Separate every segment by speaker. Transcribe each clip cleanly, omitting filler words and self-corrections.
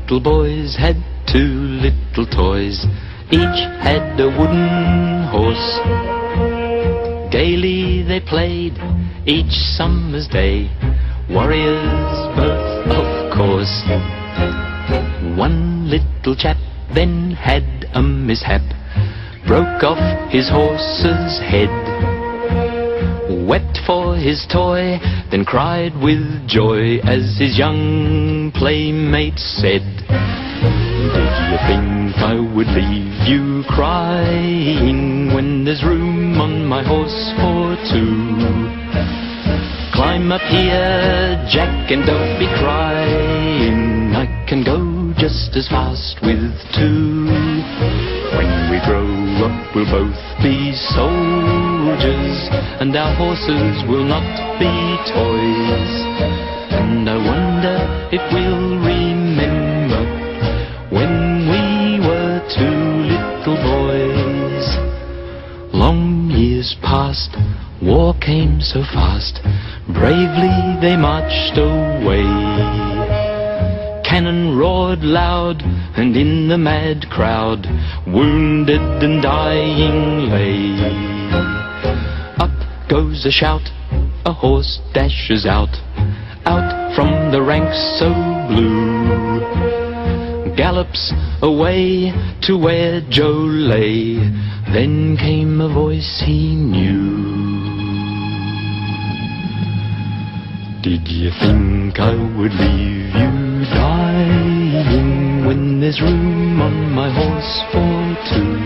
Speaker 1: little boys had two little toys. Each had a wooden horse. Gaily they played each summer's day, warriors both, of course. One little chap then had a mishap, broke off his horse's head, wept for his toy, then cried with joy as his young playmate said, "Did you think I would leave you crying when there's room on my horse for two? Climb up here, Jack, and don't be crying. I can go just as fast with two. When we grow up, we'll both be soldiers, and our horses will not be toys. And I wonder if we'll remember when we were two little boys." Long years passed, war came so fast, bravely they marched away. Cannon roared loud, and in the mad crowd, wounded and dying lay. Up goes a shout, a horse dashes out, out from the ranks so blue. Gallops away to where Joe lay, then came a voice he knew. "Did you think I would leave you dying when there's room on my horse for two?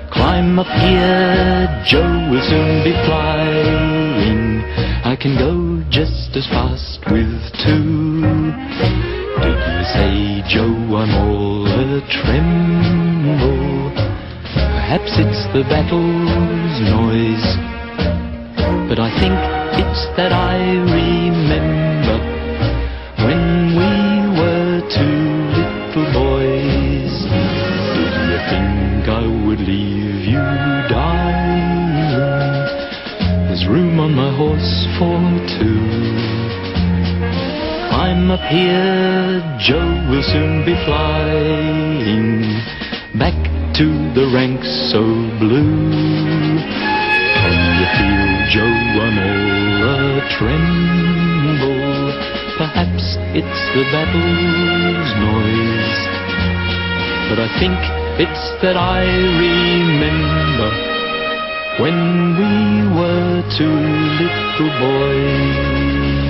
Speaker 1: Climb up here, Joe will soon be flying. I can go just as fast with two." Did you say, Joe, I'm all a-tremble? Perhaps it's the battle's noise, but I think it's that I remember when we were two little boys. Did you think I would leave you dying? There's room on my horse for two. Climb up here, Joe will soon be flying back to the ranks so blue. Can you feel, Joe, I'm all a-tremble? Perhaps it's the battle's noise, but I think it's that I remember when we were two little boys.